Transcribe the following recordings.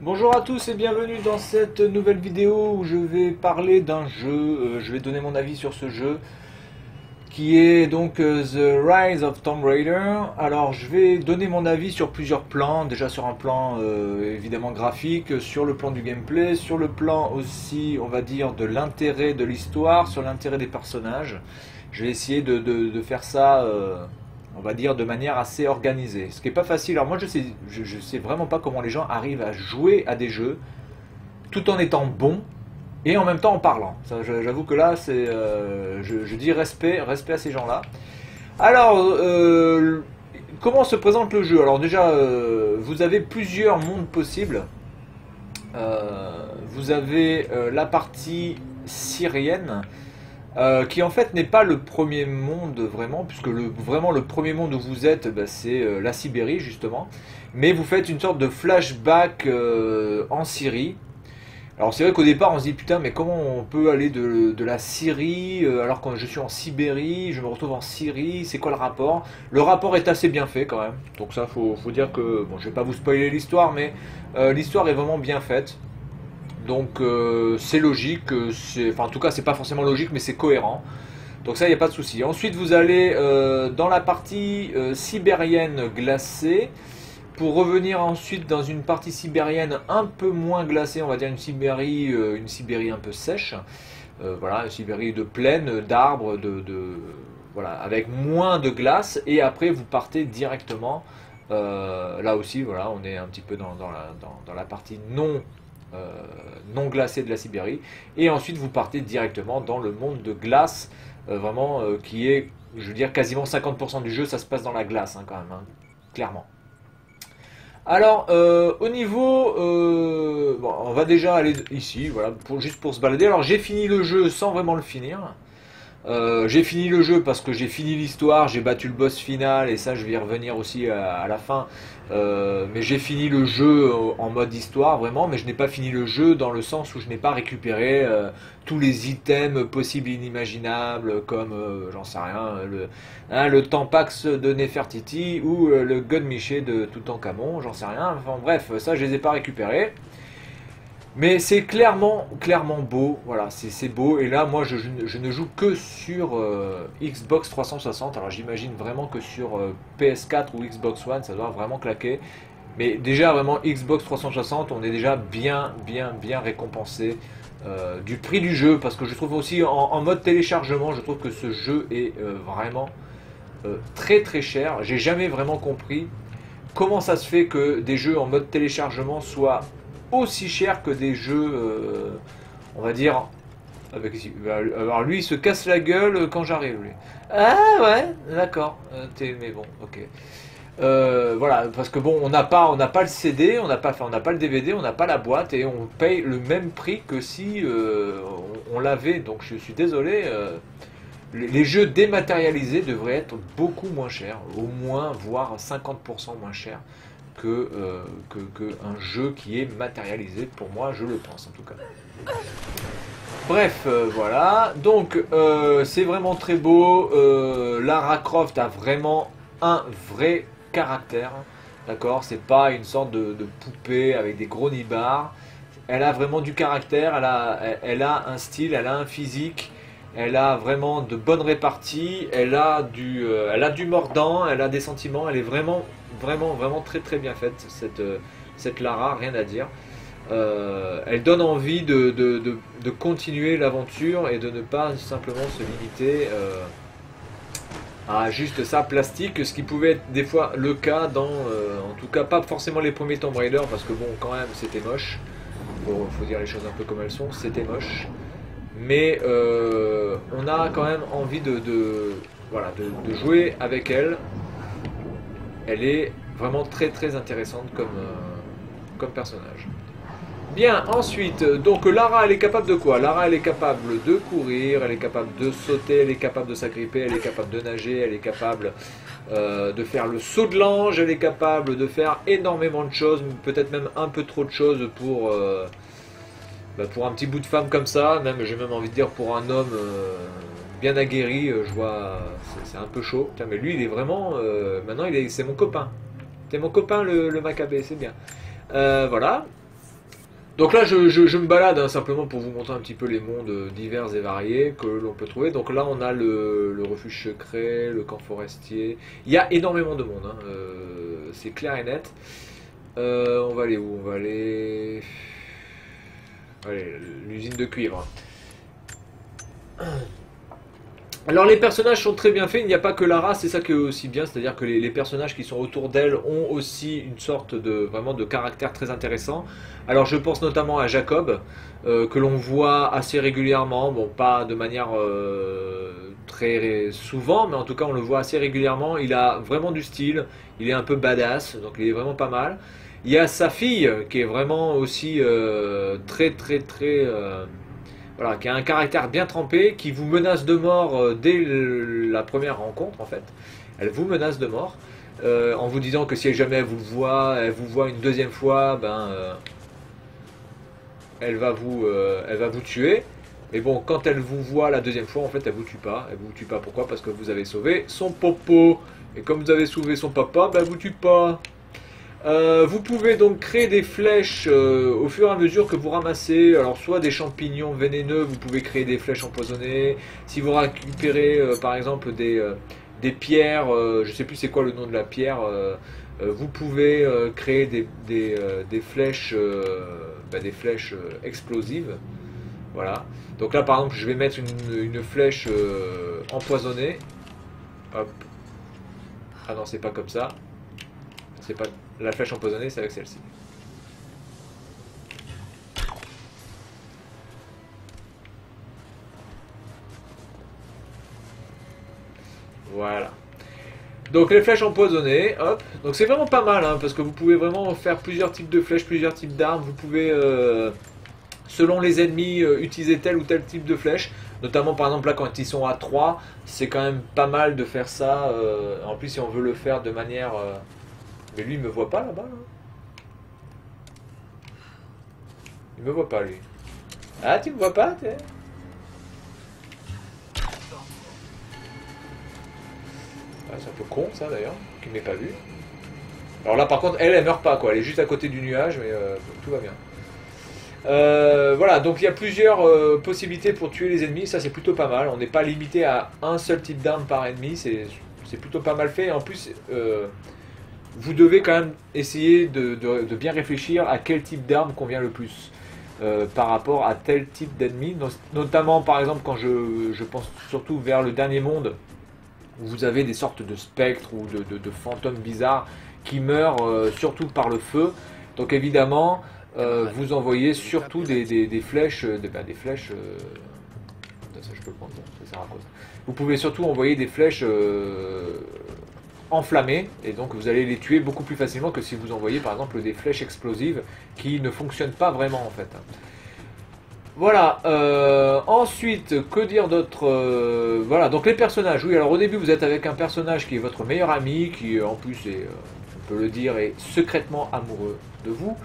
Bonjour à tous et bienvenue dans cette nouvelle vidéo où je vais parler d'un jeu, je vais donner mon avis sur ce jeu qui est donc The Rise of Tomb Raider. Alors je vais donner mon avis sur plusieurs plans, déjà sur un plan évidemment graphique, sur le plan du gameplay, sur le plan aussi on va dire de l'intérêt de l'histoire, sur l'intérêt des personnages. Je vais essayer de faire ça on va dire de manière assez organisée. Ce qui n'est pas facile. Alors moi je sais vraiment pas comment les gens arrivent à jouer à des jeux tout en étant bons et en même temps en parlant. J'avoue que là c'est, je dis respect à ces gens-là. Alors comment se présente le jeu? Alors déjà vous avez plusieurs mondes possibles. Vous avez la partie syrienne. Qui en fait n'est pas le premier monde vraiment, puisque vraiment le premier monde où vous êtes, bah, c'est la Sibérie justement. Mais vous faites une sorte de flashback en Syrie. Alors c'est vrai qu'au départ on se dit putain mais comment on peut aller de la Syrie alors quand je suis en Sibérie, je me retrouve en Syrie, c'est quoi le rapport? Le rapport est assez bien fait quand même. Donc ça faut dire que, bon je vais pas vous spoiler l'histoire mais l'histoire est vraiment bien faite. Donc c'est logique, enfin en tout cas c'est pas forcément logique mais c'est cohérent. Donc ça il n'y a pas de souci. Ensuite vous allez dans la partie sibérienne glacée pour revenir ensuite dans une partie sibérienne un peu moins glacée, on va dire une Sibérie un peu sèche. Voilà, une Sibérie de plaine, d'arbres, voilà, avec moins de glace. Et après vous partez directement, là aussi voilà, on est un petit peu dans la partie non glacée de la Sibérie. Et ensuite vous partez directement dans le monde de glace, vraiment qui est, je veux dire, quasiment 50% du jeu, ça se passe dans la glace hein, quand même, hein, clairement. Alors, au niveau, bon, on va déjà aller ici, voilà, juste pour se balader. Alors, j'ai fini le jeu sans vraiment le finir. J'ai fini le jeu parce que j'ai fini l'histoire, j'ai battu le boss final et ça je vais y revenir aussi à la fin. Mais j'ai fini le jeu en mode histoire vraiment, mais je n'ai pas fini le jeu dans le sens où je n'ai pas récupéré tous les items possibles et inimaginables comme, j'en sais rien, le Tampax de Nefertiti ou le Godmiché de Toutankhamon, j'en sais rien. Enfin bref, ça je les ai pas récupérés. Mais c'est clairement beau, voilà, c'est beau. Et là, moi, je ne joue que sur Xbox 360. Alors, j'imagine vraiment que sur PS4 ou Xbox One, ça doit vraiment claquer. Mais déjà, vraiment, Xbox 360, on est déjà bien récompensé du prix du jeu. Parce que je trouve aussi, en mode téléchargement, je trouve que ce jeu est vraiment très cher. J'ai jamais vraiment compris comment ça se fait que des jeux en mode téléchargement soient aussi chers que des jeux, on va dire, avec ici. Alors lui, il se casse la gueule quand j'arrive. Lui. Ah ouais, d'accord. Mais bon, ok. Voilà, parce que bon, on n'a pas le CD, on n'a pas le DVD, on n'a pas la boîte et on paye le même prix que si on l'avait. Donc je suis désolé. Les jeux dématérialisés devraient être beaucoup moins chers, au moins voire 50% moins chers que un jeu qui est matérialisé. Pour moi, je le pense en tout cas. Bref, voilà. Donc, c'est vraiment très beau. Lara Croft a vraiment un vrai caractère. D'accord? C'est pas une sorte de poupée avec des gros nibards. Elle a vraiment du caractère. Elle a un style, elle a un physique. Elle a vraiment de bonnes réparties, elle a du mordant, elle a des sentiments, elle est vraiment très bien faite, cette Lara, rien à dire. Elle donne envie de continuer l'aventure et de ne pas simplement se limiter à juste ça, plastique, ce qui pouvait être des fois le cas en tout cas pas forcément les premiers Tomb Raider, parce que bon, quand même, c'était moche, faut dire les choses un peu comme elles sont, c'était moche. Mais on a quand même envie voilà, de jouer avec elle. Elle est vraiment très intéressante comme personnage. Bien, ensuite, donc Lara, elle est capable de quoi? Lara, elle est capable de courir, elle est capable de sauter, elle est capable de s'agripper, elle est capable de nager, elle est capable de faire le saut de l'ange, elle est capable de faire énormément de choses, peut-être même un peu trop de choses pour un petit bout de femme comme ça, même j'ai même envie de dire pour un homme bien aguerri, je vois, c'est un peu chaud. Putain, mais lui, il est vraiment, maintenant, c'est mon copain. C'est mon copain le Maccabée, c'est bien. Voilà. Donc là, je me balade hein, simplement pour vous montrer un petit peu les mondes divers et variés que l'on peut trouver. Donc là, on a le refuge secret, le camp forestier. Il y a énormément de monde, hein, c'est clair et net. On va aller où? On va aller... Allez, l'usine de cuivre. Alors les personnages sont très bien faits, il n'y a pas que Lara, c'est ça qui est aussi bien, c'est-à-dire que les personnages qui sont autour d'elle ont aussi une sorte de vraiment de caractère très intéressant. Alors je pense notamment à Jacob, que l'on voit assez régulièrement, bon pas de manière très souvent, mais en tout cas on le voit assez régulièrement, il a vraiment du style, il est un peu badass, donc il est vraiment pas mal. Il y a sa fille qui est vraiment aussi voilà, qui a un caractère bien trempé, qui vous menace de mort dès la première rencontre en fait. Elle vous menace de mort en vous disant que si jamais elle vous voit une deuxième fois, ben elle va vous tuer. Mais bon, quand elle vous voit la deuxième fois, en fait, elle vous tue pas. Elle vous tue pas pourquoi? Parce que vous avez sauvé son popo. Et comme vous avez sauvé son papa, ben elle vous tue pas. Vous pouvez donc créer des flèches au fur et à mesure que vous ramassez, alors soit des champignons vénéneux, vous pouvez créer des flèches empoisonnées. Si vous récupérez par exemple des pierres, je sais plus c'est quoi le nom de la pierre, vous pouvez créer des flèches, des flèches explosives. Voilà. Donc là par exemple je vais mettre une flèche empoisonnée. Hop. Ah non c'est pas comme ça. C'est pas la flèche empoisonnée, c'est avec celle-ci. Voilà. Donc les flèches empoisonnées, hop. Donc c'est vraiment pas mal, hein, parce que vous pouvez vraiment faire plusieurs types de flèches, plusieurs types d'armes. Vous pouvez, selon les ennemis, utiliser tel ou tel type de flèche. Notamment par exemple là quand ils sont à 3, c'est quand même pas mal de faire ça. En plus si on veut le faire de manière... Mais lui il me voit pas là-bas. Là. Il me voit pas lui. Ah tu me vois pas t'es... Ah, c'est un peu con ça d'ailleurs, qu'il m'ait pas vu. Alors là par contre elle meurt pas quoi, elle est juste à côté du nuage mais tout va bien. Voilà, donc il y a plusieurs possibilités pour tuer les ennemis, ça c'est plutôt pas mal. On n'est pas limité à un seul type d'arme par ennemi, c'est plutôt pas mal fait. Et en plus, vous devez quand même essayer de bien réfléchir à quel type d'arme convient le plus par rapport à tel type d'ennemi. Notamment par exemple quand je pense surtout vers le dernier monde, où vous avez des sortes de spectres ou de fantômes bizarres qui meurent surtout par le feu. Donc évidemment... vous envoyez surtout des flèches, des flèches. Ça, je peux le prendre. Ça sert à quoi ça? Vous pouvez surtout envoyer des flèches enflammées et donc vous allez les tuer beaucoup plus facilement que si vous envoyez par exemple des flèches explosives qui ne fonctionnent pas vraiment en fait. Voilà. Ensuite, que dire d'autre? Voilà. Donc les personnages. Oui. Alors au début, vous êtes avec un personnage qui est votre meilleur ami, qui en plus est, on peut le dire, est secrètement amoureux de vous.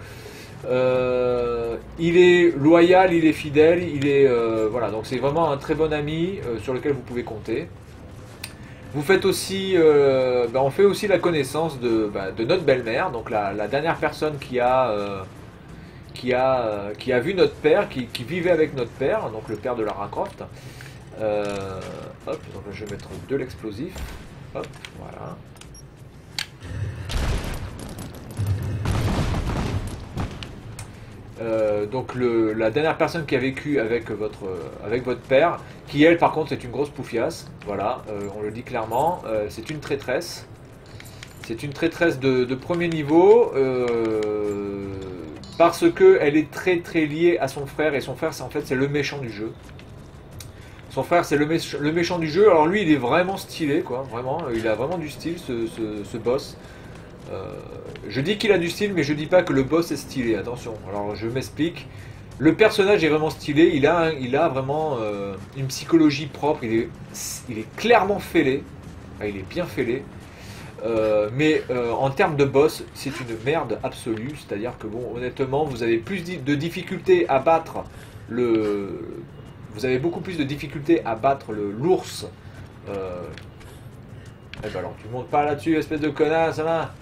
Il est loyal, il est fidèle, il est voilà, donc c'est vraiment un très bon ami sur lequel vous pouvez compter. Vous faites aussi, on fait aussi la connaissance de notre belle-mère, donc la dernière personne qui a vu notre père, qui vivait avec notre père, donc le père de Lara Croft. Hop, donc là, je vais mettre de l'explosif. Hop, voilà. Donc la dernière personne qui a vécu avec votre père, qui elle par contre est une grosse poufiasse, voilà, on le dit clairement, c'est une traîtresse. C'est une traîtresse de premier niveau, parce qu'elle est très très liée à son frère, et son frère en fait c'est le méchant du jeu. Son frère c'est le méchant du jeu, alors lui il est vraiment stylé quoi, vraiment, il a vraiment du style ce boss. Je dis qu'il a du style, mais je dis pas que le boss est stylé, attention. Alors je m'explique. Le personnage est vraiment stylé, il a vraiment une psychologie propre, il est clairement fêlé, enfin, il est bien fêlé. Mais en termes de boss, c'est une merde absolue, c'est-à-dire que bon, honnêtement, vous avez plus de difficultés à battre vous avez beaucoup plus de difficultés à battre l'ours. Eh ben alors, tu montes pas là-dessus, espèce de connasse, là.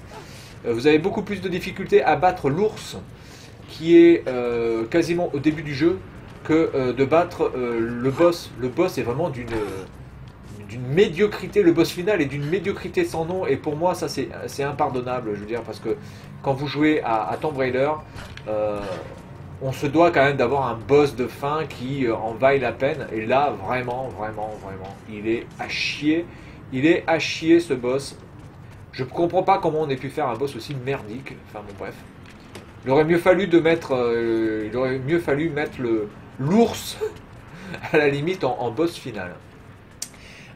Vous avez beaucoup plus de difficultés à battre l'ours qui est quasiment au début du jeu que de battre le boss. Le boss est vraiment d'une médiocrité, le boss final est d'une médiocrité sans nom, et pour moi ça c'est impardonnable, je veux dire, parce que quand vous jouez à Tomb Raider, on se doit quand même d'avoir un boss de fin qui en vaille la peine, et là vraiment, il est à chier, ce boss. Je comprends pas comment on ait pu faire un boss aussi merdique, enfin bon bref. Il aurait mieux fallu mettre l'ours à la limite en boss final.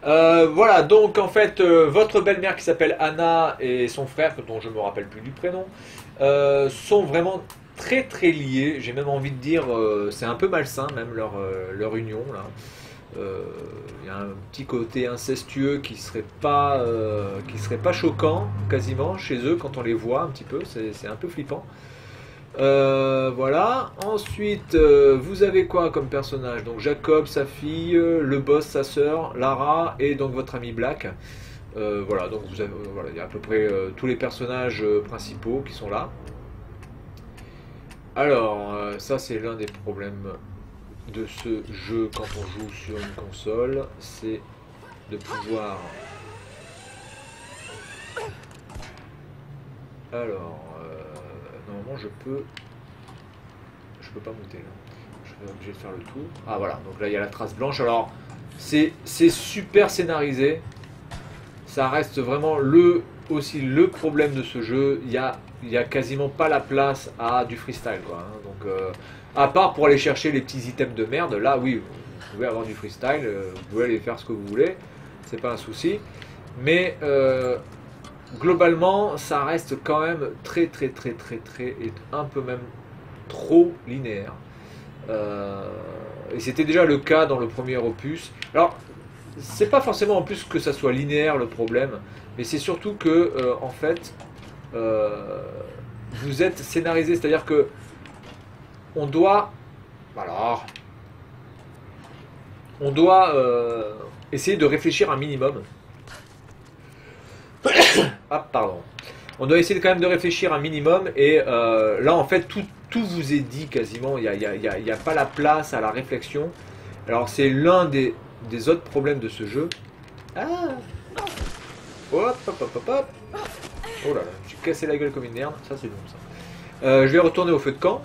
Voilà, donc en fait, votre belle-mère qui s'appelle Anna et son frère, dont je me rappelle plus du prénom, sont vraiment très très liés. J'ai même envie de dire, c'est un peu malsain même leur union là. Il y a un petit côté incestueux qui serait pas choquant quasiment chez eux quand on les voit un petit peu. C'est un peu flippant. Voilà. Ensuite, vous avez quoi comme personnage? Donc Jacob, sa fille, le boss, sa sœur, Lara et donc votre ami Black. Voilà. Donc vous avez, voilà, il y a à peu près tous les personnages principaux qui sont là. Alors, ça c'est l'un des problèmes de ce jeu quand on joue sur une console, c'est de pouvoir. Alors. Normalement je peux pas monter là. Je suis obligé de faire le tour. Ah voilà, donc là il y a la trace blanche. Alors c'est super scénarisé. Ça reste vraiment aussi le problème de ce jeu. Il y a quasiment pas la place à du freestyle quoi, hein. Donc à part pour aller chercher les petits items de merde, là oui, vous pouvez avoir du freestyle, vous pouvez aller faire ce que vous voulez, c'est pas un souci. Mais globalement, ça reste quand même très et un peu même trop linéaire. Et c'était déjà le cas dans le premier opus. Alors, c'est pas forcément en plus que ça soit linéaire le problème, mais c'est surtout que, en fait, vous êtes scénarisé, c'est-à-dire que on doit, alors, on doit essayer de réfléchir un minimum. Ah, pardon. On doit essayer quand même de réfléchir un minimum et là en fait tout vous est dit quasiment, il n'y a pas la place à la réflexion. Alors c'est l'un des autres problèmes de ce jeu. Ah. Hop. Oh là là, j'ai cassé la gueule comme une merde, ça c'est bon ça. Je vais retourner au feu de camp.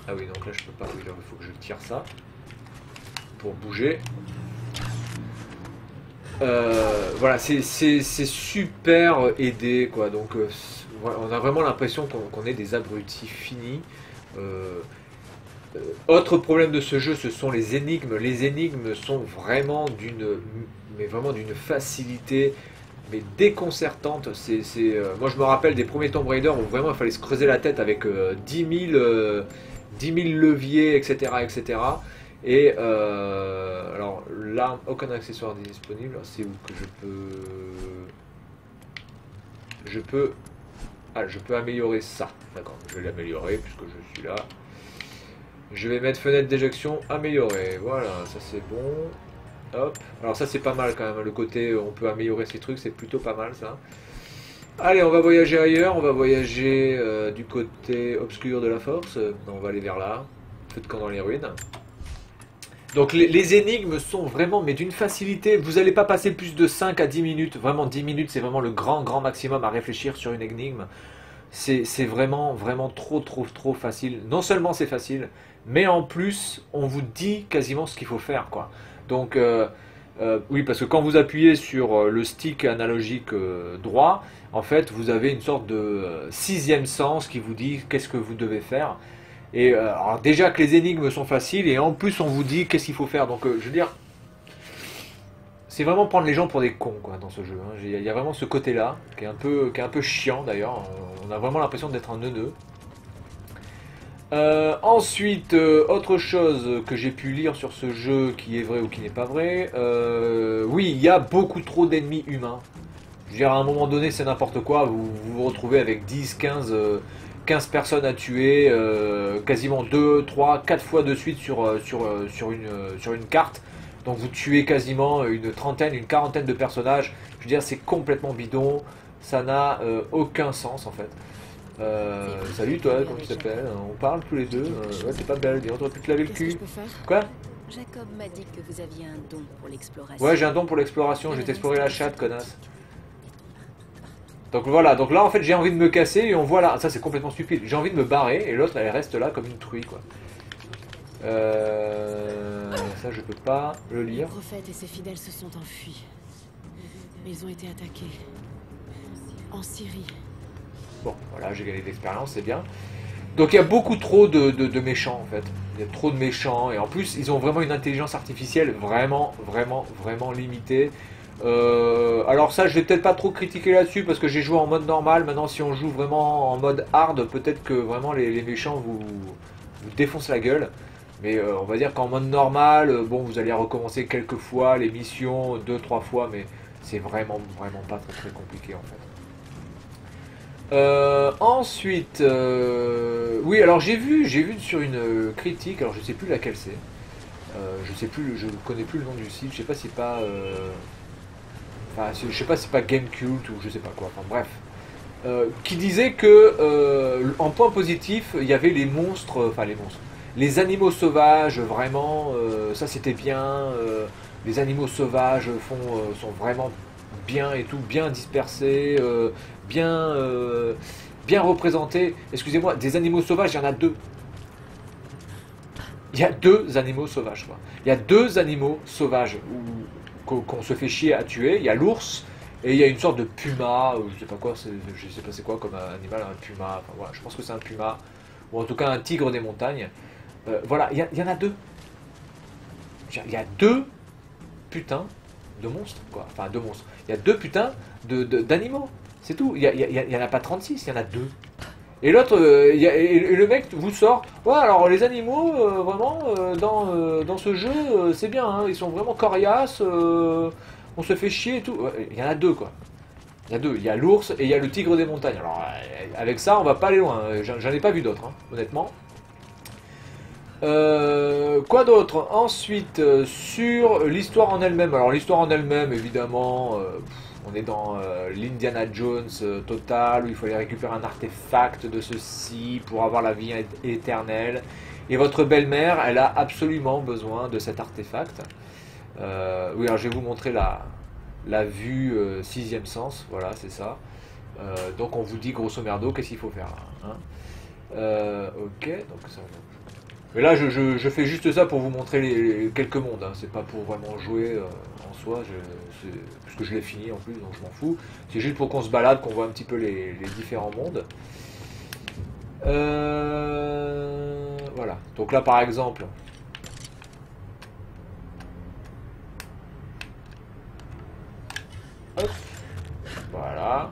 Ah oui, donc là je peux pas, oui, il faut que je tire ça pour bouger. Voilà, c'est super aidé quoi, donc voilà, on a vraiment l'impression qu'on est des abrutis finis. Autre problème de ce jeu, ce sont les énigmes. Les énigmes sont vraiment d'une facilité mais déconcertante. Moi je me rappelle des premiers Tomb Raider où vraiment il fallait se creuser la tête avec 10 000 leviers, etc. Et alors là, aucun accessoire disponible. C'est où que je peux améliorer ça. D'accord, je vais l'améliorer puisque je suis là. Je vais mettre fenêtre d'éjection améliorée. Voilà, ça c'est bon. Hop. Alors ça c'est pas mal quand même. Le côté on peut améliorer ces trucs, c'est plutôt pas mal ça. Allez, on va voyager ailleurs. On va voyager du côté obscur de la force. On va aller vers là. Feu de camp dans les ruines. Donc les énigmes sont vraiment, mais d'une facilité, vous n'allez pas passer plus de 5 à 10 minutes, vraiment 10 minutes c'est vraiment le grand maximum à réfléchir sur une énigme. C'est vraiment trop facile. Non seulement c'est facile, mais en plus on vous dit quasiment ce qu'il faut faire quoi. Donc oui, parce que quand vous appuyez sur le stick analogique droit, en fait vous avez une sorte de sixième sens qui vous dit qu'est-ce que vous devez faire. Et alors déjà que les énigmes sont faciles et en plus on vous dit qu'est-ce qu'il faut faire. Donc je veux dire, c'est vraiment prendre les gens pour des cons quoi dans ce jeu, hein. Il y a vraiment ce côté-là qui est un peu chiant d'ailleurs. On a vraiment l'impression d'être un neuneu. Ensuite, autre chose que j'ai pu lire sur ce jeu qui est vrai ou qui n'est pas vrai. Oui, il y a beaucoup trop d'ennemis humains. Je veux dire, à un moment donné, c'est n'importe quoi. Vous retrouvez avec 10, 15 personnes à tuer, quasiment 2, 3, 4 fois de suite sur une carte. Donc vous tuez quasiment une trentaine, une quarantaine de personnages. Je veux dire, c'est complètement bidon. Ça n'a aucun sens en fait. Salut toi, comment tu t'appelles? On parle tous les deux. Ouais, t'es pas belle, dis, on aurait pu te laver le Qu'est-ce que cul. je peux faire? Quoi? Jacob m'a dit que vous aviez un don pour Ouais, l'exploration. j'ai un don pour l'exploration, je vais Le t'explorer reste la est chatte, connasse. scientifique. Donc voilà, donc là en fait j'ai envie de me casser et on voit là, ça c'est complètement stupide, j'ai envie de me barrer et l'autre elle reste là comme une truie quoi. Ça je peux pas le Le lire. prophète et ses fidèles se sont enfuis. Ils ont été attaqués. En Syrie. Bon, voilà, j'ai gagné de l'expérience, c'est bien. Donc il y a beaucoup trop de méchants en fait. Il y a trop de méchants et en plus ils ont vraiment une intelligence artificielle vraiment limitée. Alors ça je vais peut-être pas trop critiquer là-dessus parce que j'ai joué en mode normal. Maintenant si on joue vraiment en mode hard, peut-être que vraiment les méchants vous défoncent la gueule. Mais on va dire qu'en mode normal, bon vous allez recommencer quelques fois les missions, deux, trois fois, mais c'est vraiment pas très compliqué en fait. Ensuite, oui, alors j'ai vu sur une critique, alors je sais plus laquelle c'est, je sais plus, je connais plus le nom du site, je sais pas si c'est pas, enfin, je sais pas si c'est pas Gamecult ou je sais pas quoi, enfin bref, qui disait que en point positif, il y avait les monstres, enfin les monstres, les animaux sauvages, vraiment, ça c'était bien, les animaux sauvages sont vraiment bien et tout, bien dispersés, bien, bien représentés. Excusez-moi, des animaux sauvages, il y en a deux. Il y a deux animaux sauvages, quoi. Il y a deux animaux sauvages qu'on se fait chier à tuer. Il y a l'ours et il y a une sorte de puma, ou je sais pas quoi, je sais pas c'est quoi comme animal, un puma. Enfin, voilà, je pense que c'est un puma ou en tout cas un tigre des montagnes. Voilà, il y en a deux. Il y a deux putains de monstres, quoi. Enfin, deux monstres. Il y a deux putains d'animaux. C'est tout. Il y en a pas 36, il y en a deux. Et l'autre, et le mec vous sort, ouais, alors les animaux, vraiment, dans ce jeu, c'est bien, hein, ils sont vraiment coriaces, on se fait chier et tout. Ouais, il y en a deux, quoi. Il y a deux, il y a l'ours et il y a le tigre des montagnes. Alors, avec ça, on va pas aller loin, j'en ai pas vu d'autres, hein, honnêtement. Quoi d'autre? Ensuite, sur l'histoire en elle-même. Alors l'histoire en elle-même, évidemment, on est dans l'Indiana Jones total, où il fallait récupérer un artefact de ceci pour avoir la vie éternelle. Et votre belle-mère, elle a absolument besoin de cet artefact. Oui, alors je vais vous montrer la vue sixième sens, voilà, c'est ça. Donc on vous dit grosso merdo qu'est-ce qu'il faut faire, hein. Ok, donc ça... Mais là, je fais juste ça pour vous montrer quelques mondes, hein. C'est pas pour vraiment jouer en soi, puisque je l'ai fini en plus, donc je m'en fous. C'est juste pour qu'on se balade, qu'on voit un petit peu les différents mondes. Voilà. Donc là, par exemple, hop, voilà.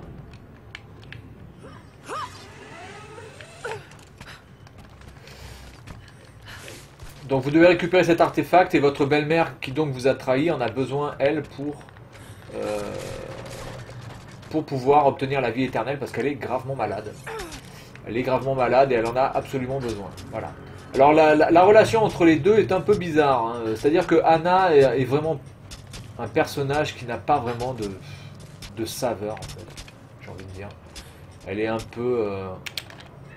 Donc vous devez récupérer cet artefact et votre belle-mère qui donc vous a trahi en a besoin, elle, euh, pour pouvoir obtenir la vie éternelle parce qu'elle est gravement malade. Elle est gravement malade et elle en a absolument besoin. Voilà. Alors la relation entre les deux est un peu bizarre, hein. C'est-à-dire que Anna est vraiment un personnage qui n'a pas vraiment de saveur en fait. J'ai envie de dire. Elle est un peu...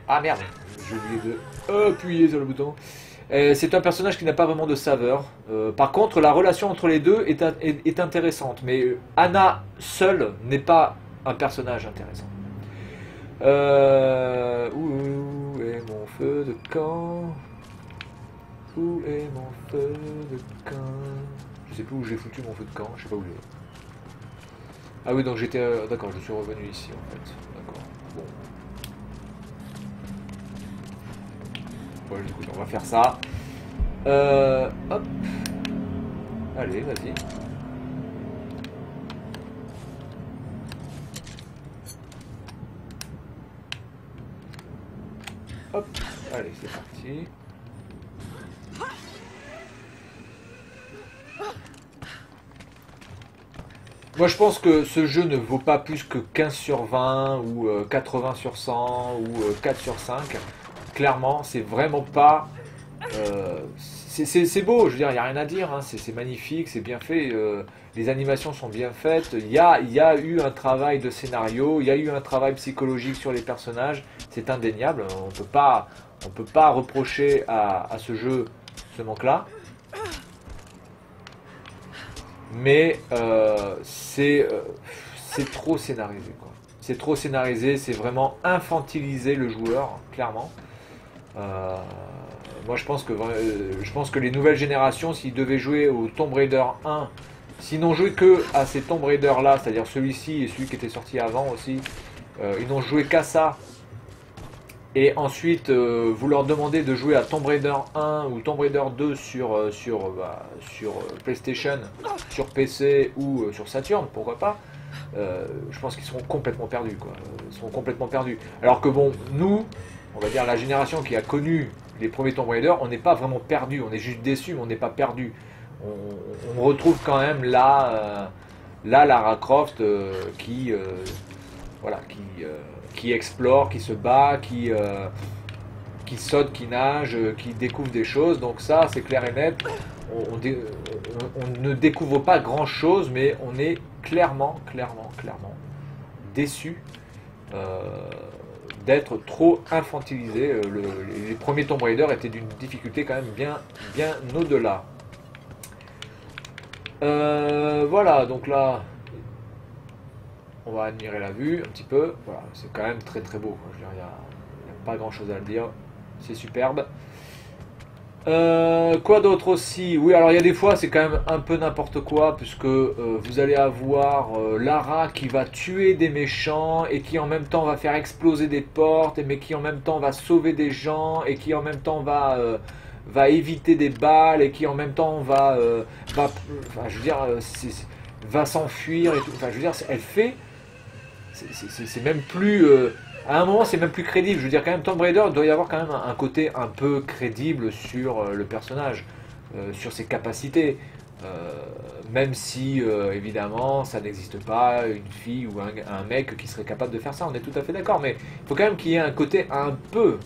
Ah merde, j'ai oublié de appuyer sur le bouton. C'est un personnage qui n'a pas vraiment de saveur. Par contre, la relation entre les deux est intéressante. Mais Anna seule n'est pas un personnage intéressant. Où est mon feu de camp? Où est mon feu de camp? Je sais plus où j'ai foutu mon feu de camp. Je sais pas où il est. Ah oui, donc j'étais... D'accord, je suis revenu ici en fait. D'accord. Bon. Bon, écoute, on va faire ça. Hop. Allez, vas-y. Hop. Allez, c'est parti. Moi, je pense que ce jeu ne vaut pas plus que 15 sur 20 ou 80 sur 100 ou 4 sur 5. Clairement, c'est vraiment pas... c'est beau, je veux dire, il n'y a rien à dire, hein, c'est magnifique, c'est bien fait, les animations sont bien faites, il y a eu un travail de scénario, il y a eu un travail psychologique sur les personnages, c'est indéniable, on peut pas reprocher à ce jeu ce manque-là, mais c'est trop scénarisé, quoi. C'est trop scénarisé, c'est vraiment infantiliser le joueur, clairement. Euh, Moi je pense que les nouvelles générations, s'ils devaient jouer au Tomb Raider 1, s'ils n'ont joué que à ces Tomb Raider là, c'est-à-dire celui-ci et celui qui était sorti avant aussi, ils n'ont joué qu'à ça, et ensuite vous leur demandez de jouer à Tomb Raider 1 ou Tomb Raider 2 sur PlayStation, sur PC ou sur Saturn, pourquoi pas, je pense qu'ils seront complètement perdus, quoi. Ils seront complètement perdus. Alors que bon, nous, on va dire la génération qui a connu les premiers Tomb Raider, on n'est pas vraiment perdu, on est juste déçu, mais on n'est pas perdu. On retrouve quand même là Lara Croft voilà, qui explore, qui se bat, qui saute, qui nage, qui découvre des choses. Donc ça, c'est clair et net. On ne découvre pas grand chose, mais on est clairement déçu d'être trop infantilisé. Les premiers Tomb Raider étaient d'une difficulté quand même bien au-delà. Voilà, donc là, on va admirer la vue un petit peu. Voilà, c'est quand même très très beau, quoi. Je veux dire, il n'y a pas grand chose à le dire. C'est superbe. Quoi d'autre aussi? Oui, alors il y a des fois c'est quand même un peu n'importe quoi, puisque vous allez avoir Lara qui va tuer des méchants et qui en même temps va faire exploser des portes, mais qui en même temps va sauver des gens et qui en même temps va éviter des balles et qui en même temps enfin, je veux dire, va s'enfuir et tout. Enfin, je veux dire, elle fait, c'est même plus à un moment, c'est même plus crédible. Je veux dire, quand même, Tomb Raider, il doit y avoir quand même un côté un peu crédible sur le personnage, sur ses capacités. Même si, évidemment, ça n'existe pas, une fille ou un mec qui serait capable de faire ça, on est tout à fait d'accord. Mais il faut quand même qu'il y ait un côté un peu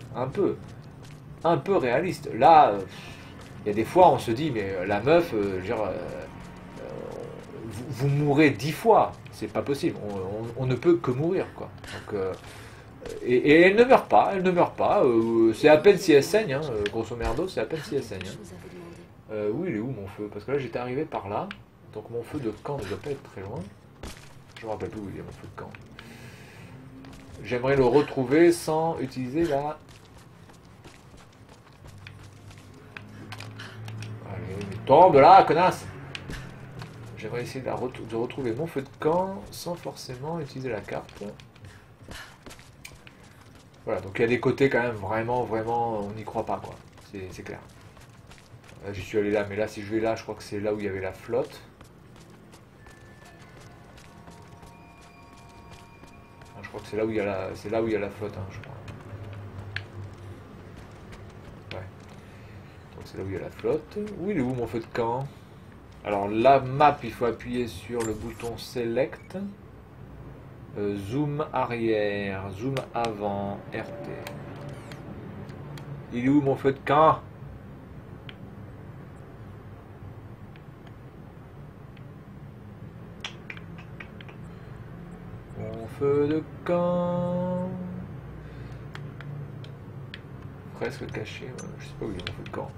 réaliste. Là, il y a des fois, on se dit, mais la meuf, je veux dire, vous mourrez 10 fois. C'est pas possible. On ne peut que mourir, quoi. Donc, et elle ne meurt pas, elle ne meurt pas. C'est à peine si elle saigne, hein, grosso merdo, c'est à peine si elle saigne. Oui, il est où mon feu? Parce que là, j'étais arrivé par là. Donc mon feu de camp ne doit pas être très loin. Je me rappelle plus où il est mon feu de camp. J'aimerais le retrouver sans utiliser la... Allez, mais tombe là, connasse! J'aimerais essayer de retrouver mon feu de camp sans forcément utiliser la carte. Voilà, donc il y a des côtés quand même vraiment, on n'y croit pas, quoi. C'est clair. Là, j'y suis allé là, mais là, si je vais là, je crois que c'est là où il y avait la flotte. Non, je crois que c'est là où il y a la flotte, hein, je crois. Ouais. Donc c'est là où il y a la flotte. Où il est où mon feu de camp? Alors la map, il faut appuyer sur le bouton Select. Zoom arrière, zoom avant, RT. Il est où mon feu de camp? Mon feu de camp. Presque caché, je sais pas où il est mon feu de camp.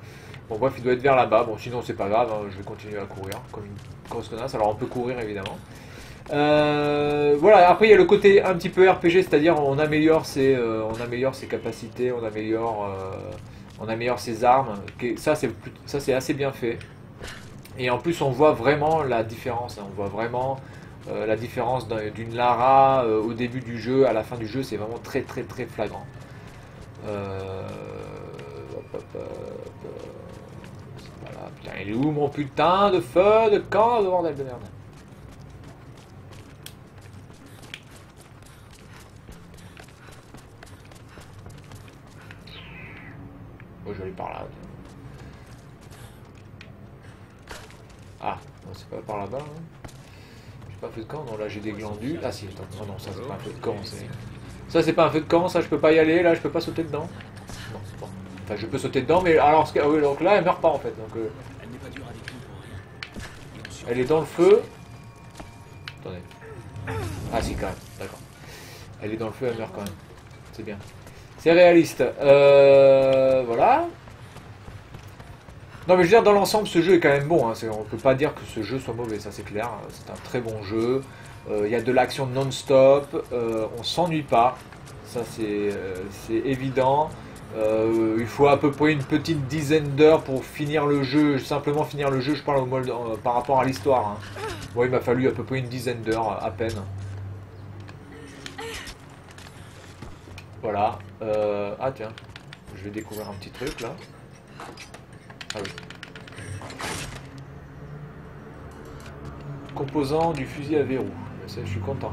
Bon bref, il doit être vers là-bas, bon sinon c'est pas grave, hein, je vais continuer à courir comme une grosse connasse. Alors on peut courir évidemment. Voilà, après il y a le côté un petit peu RPG, c'est-à-dire on améliore ses capacités, on améliore ses armes. Ça c'est assez bien fait. Et en plus on voit vraiment la différence, hein, on voit vraiment la différence d'une Lara au début du jeu, à la fin du jeu, c'est vraiment très flagrant. Voilà, putain, il est où mon putain de feu de camp de bordel de merde? Moi je vais aller par là. Ah, non, c'est pas par là-bas. Hein. J'ai pas un feu de camp, non, là j'ai des glandus. Ah si, attends, non, ça c'est pas un feu de camp. Ça c'est pas un feu de camp, ça je peux pas y aller, là je peux pas sauter dedans. Non, c'est bon. Enfin, je peux sauter dedans, mais alors, ah oui, donc là, elle meurt pas en fait. Donc, Elle n'est pas dure avec nous pour rien. elle est dans le feu. Attendez. Ah si, quand même, d'accord. Elle est dans le feu, elle meurt quand même. C'est bien. C'est réaliste. Voilà. Non mais je veux dire, dans l'ensemble, ce jeu est quand même bon. Hein. On peut pas dire que ce jeu soit mauvais, ça c'est clair. C'est un très bon jeu. Il y a de l'action non-stop. On s'ennuie pas. Ça c'est évident. Il faut à peu près une petite dizaine d'heures pour finir le jeu. Simplement finir le jeu, je parle au mode, par rapport à l'histoire. Hein. Bon, il m'a fallu à peu près une dizaine d'heures, à peine. Voilà. Ah tiens, je vais découvrir un petit truc là. Ah oui. Composant du fusil à verrou. Ça, je suis content.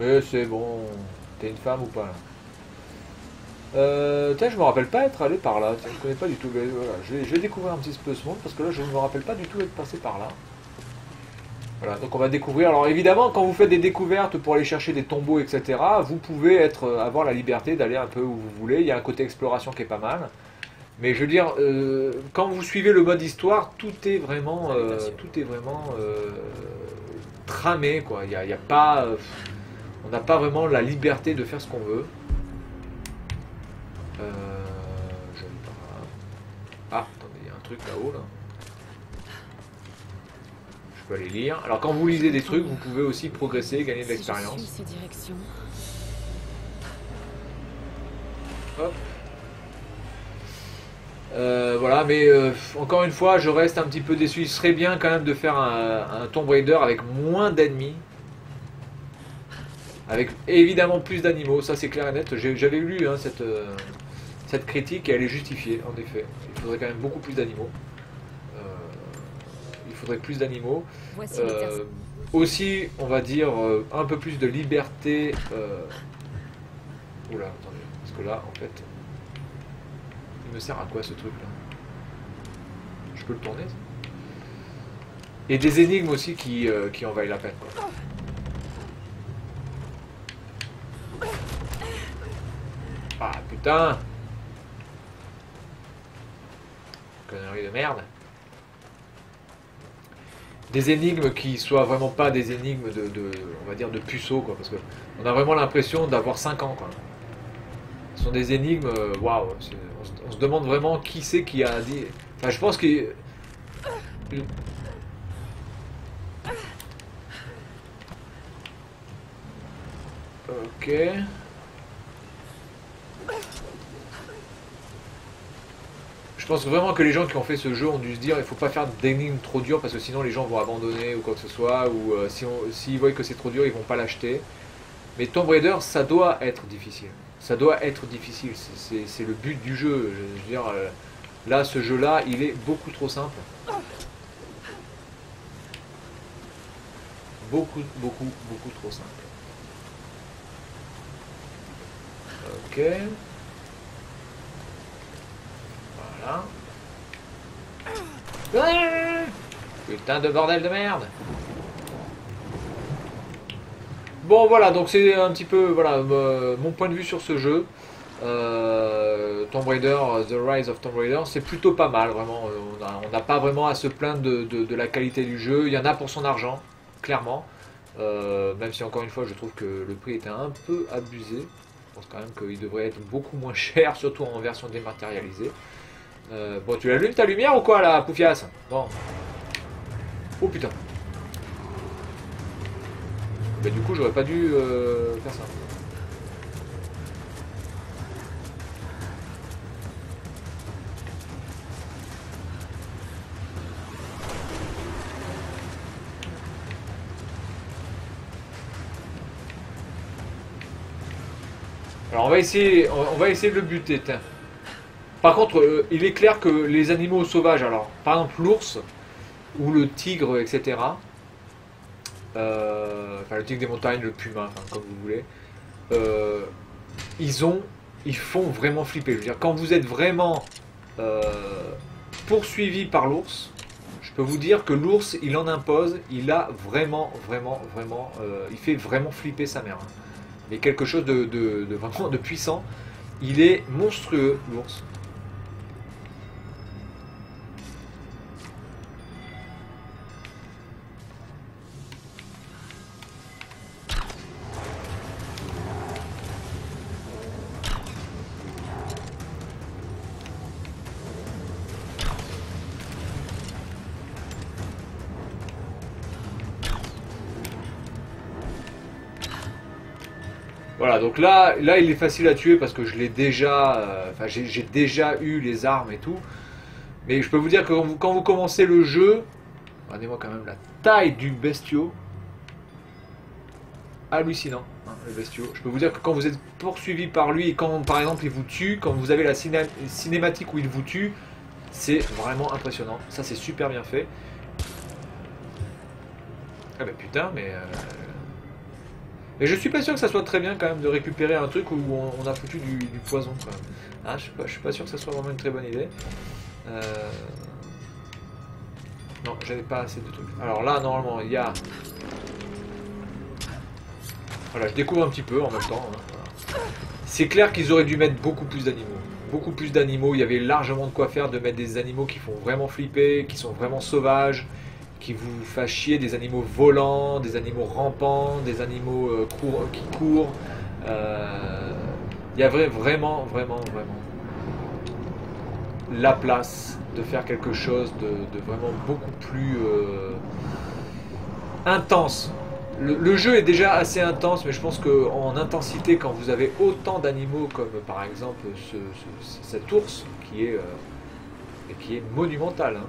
Mais c'est bon. T'es une femme ou pas là? Tiens, je me rappelle pas être allé par là. Tiens, je connais pas du tout. Mais, voilà, je vais découvrir un petit peu ce monde parce que là, je ne me rappelle pas du tout être passé par là. Voilà, donc on va découvrir. Alors évidemment, quand vous faites des découvertes pour aller chercher des tombeaux, etc., vous pouvez avoir la liberté d'aller un peu où vous voulez. Il y a un côté exploration qui est pas mal. Mais je veux dire, quand vous suivez le mode histoire, tout est vraiment tramé, quoi. Il y a pas, on n'a pas vraiment la liberté de faire ce qu'on veut. Je vais pas. Ah, attendez, il y a un truc là-haut, là. Je peux aller lire. Alors quand vous lisez des trucs, vous pouvez aussi progresser, gagner de l'expérience. Ces directions. Hop. Voilà, mais encore une fois, je reste un petit peu déçu. Il serait bien quand même de faire un Tomb Raider avec moins d'ennemis. Avec évidemment plus d'animaux, ça c'est clair et net. J'avais lu hein, cette critique et elle est justifiée, en effet. Il faudrait quand même beaucoup plus d'animaux. Il faudrait plus d'animaux. Aussi, on va dire, un peu plus de liberté. Oula, attendez, parce que là, en fait, il me sert à quoi ce truc-là? Je peux le tourner ça? Et des énigmes aussi qui en valent la peine. Quoi. Ah putain! Connerie de merde. Des énigmes qui soient vraiment pas des énigmes on va dire de puceaux quoi, parce que on a vraiment l'impression d'avoir 5 ans quoi. Ce sont des énigmes, waouh, on se demande vraiment qui c'est qui a dit. Enfin, je pense que. Ok. Je pense vraiment que les gens qui ont fait ce jeu ont dû se dire il faut pas faire d'énigmes trop dures parce que sinon les gens vont abandonner ou quoi que ce soit ou s'ils voient que c'est trop dur ils vont pas l'acheter. Mais Tomb Raider ça doit être difficile. Ça doit être difficile, c'est le but du jeu. Je veux dire, là ce jeu là il est beaucoup trop simple. Beaucoup trop simple. Ok. Voilà. Putain de bordel de merde. Bon voilà, donc c'est un petit peu voilà mon point de vue sur ce jeu. Tomb Raider, The Rise of Tomb Raider, c'est plutôt pas mal, vraiment. On n'a pas vraiment à se plaindre de la qualité du jeu. Il y en a pour son argent, clairement. Même si encore une fois, je trouve que le prix était un peu abusé. Je pense quand même qu'il devrait être beaucoup moins cher, surtout en version dématérialisée. Bon, tu l'allumes ta lumière ou quoi là, Poufias? Bon. Oh putain. Bah du coup, j'aurais pas dû faire ça. Alors on va essayer de le buter. Tiens. Par contre, il est clair que les animaux sauvages, alors par exemple l'ours ou le tigre, etc. Enfin le tigre des montagnes, le puma, enfin, comme vous voulez, ils font vraiment flipper. Je veux dire, quand vous êtes vraiment poursuivi par l'ours, Je peux vous dire que l'ours, il en impose, il a vraiment, il fait vraiment flipper sa mère. Hein. Mais quelque chose de vraiment de puissant. Il est monstrueux, l'ours. Voilà, donc là il est facile à tuer parce que je l'ai déjà, enfin j'ai déjà eu les armes et tout. Mais je peux vous dire que quand vous commencez le jeu, regardez-moi quand même la taille du bestiau, hallucinant, hein, le bestiau. Je peux vous dire que quand vous êtes poursuivi par lui et quand par exemple il vous tue, quand vous avez la cinématique où il vous tue, c'est vraiment impressionnant. Ça c'est super bien fait. Ah bah putain, mais je suis pas sûr que ça soit très bien quand même de récupérer un truc où on a foutu du poison quand même. Ah, je suis pas sûr que ça soit vraiment une très bonne idée. Non, j'avais pas assez de trucs. Alors là, normalement, il y a... Voilà, je découvre un petit peu en même temps. Hein, voilà. C'est clair qu'ils auraient dû mettre beaucoup plus d'animaux. Beaucoup plus d'animaux. Il y avait largement de quoi faire de mettre des animaux qui font vraiment flipper, qui sont vraiment sauvages, qui vous fassent chier, des animaux volants, des animaux rampants, des animaux qui courent. Il y avait vraiment la place de faire quelque chose de vraiment beaucoup plus intense. Le jeu est déjà assez intense, mais je pense qu'en intensité, quand vous avez autant d'animaux comme par exemple cet ours qui est monumental, hein,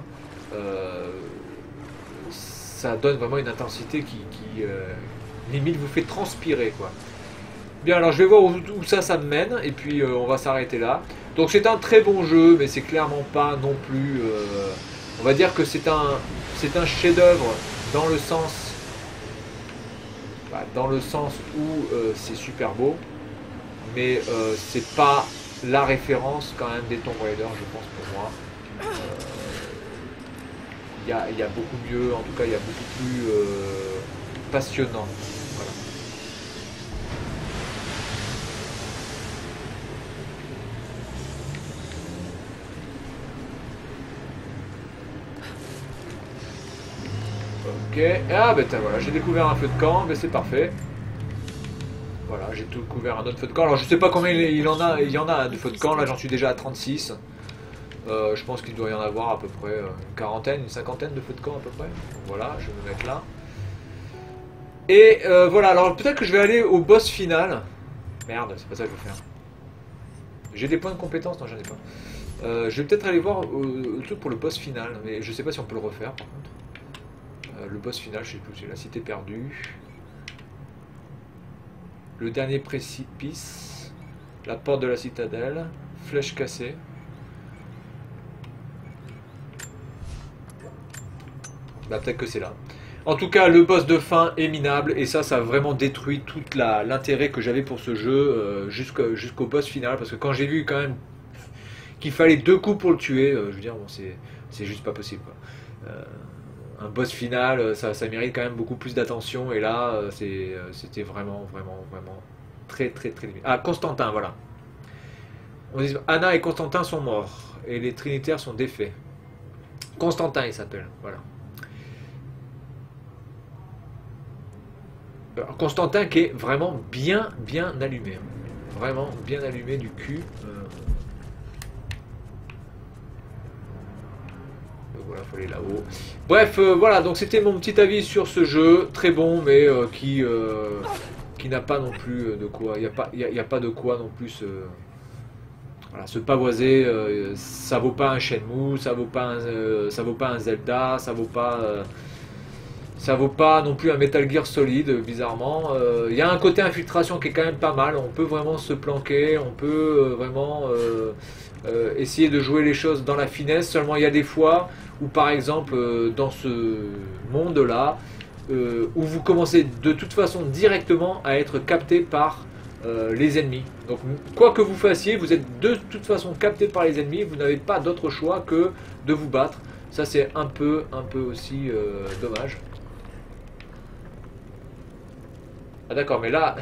ça donne vraiment une intensité qui limite vous fait transpirer, quoi. Bien, alors je vais voir où ça me mène, et puis on va s'arrêter là. Donc c'est un très bon jeu, mais c'est clairement pas non plus... on va dire que c'est un chef-d'œuvre dans le sens... dans le sens où c'est super beau, mais c'est pas la référence quand même des Tomb Raider, je pense, pour moi. Il y a beaucoup mieux, en tout cas il y a beaucoup plus passionnant. Voilà. Ok, ah ben voilà, j'ai découvert un feu de camp, ben c'est parfait. Voilà, j'ai tout découvert un autre feu de camp. Alors je sais pas combien il y en a de feux de camp, là j'en suis déjà à 36. Je pense qu'il doit y en avoir à peu près une quarantaine, une cinquantaine de feux de camp à peu près. Donc voilà, je vais me mettre là. Et voilà, alors peut-être que je vais aller au boss final. Merde, c'est pas ça que je veux faire. J'ai des points de compétence, non j'en ai pas. Je vais peut-être aller voir le truc pour le boss final, mais je sais pas si on peut le refaire par contre. Le boss final, je sais plus, c'est la cité perdue. Le dernier précipice. La porte de la citadelle. Flèche cassée. Bah peut-être que c'est là. En tout cas, le boss de fin est minable et ça a vraiment détruit tout l'intérêt que j'avais pour ce jeu jusqu'au boss final. Parce que quand j'ai vu quand même qu'il fallait 2 coups pour le tuer, je veux dire, bon, c'est juste pas possible, quoi. Un boss final, ça mérite quand même beaucoup plus d'attention et là, c'était vraiment très limite. Ah, Constantin, voilà. On dit Anna et Constantin sont morts et les Trinitaires sont défaits. Constantin, il s'appelle, voilà. Alors, Constantin qui est vraiment bien allumé. Vraiment bien allumé du cul. Voilà, il faut aller là-haut. Bref, voilà, donc c'était mon petit avis sur ce jeu. Très bon, mais qui n'a pas non plus de quoi. Il n'y a pas de quoi non plus voilà, se pavoiser. Ça vaut pas un Shenmue, ça vaut pas un Zelda, ça vaut pas non plus un Metal Gear Solid, bizarrement. Il y a un côté infiltration qui est quand même pas mal. On peut vraiment se planquer, on peut vraiment essayer de jouer les choses dans la finesse. Seulement, il y a des fois où, par exemple, dans ce monde-là, où vous commencez de toute façon directement à être capté par les ennemis. Donc, quoi que vous fassiez, vous êtes de toute façon capté par les ennemis. Vous n'avez pas d'autre choix que de vous battre. Ça c'est un peu aussi dommage. Ah d'accord, mais là,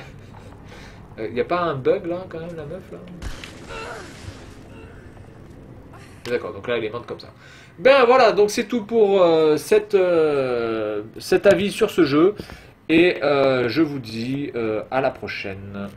il n'y a pas un bug là quand même, la meuf là? D'accord, donc là elle est morte comme ça. Ben voilà, donc c'est tout pour cet avis sur ce jeu. Et je vous dis à la prochaine.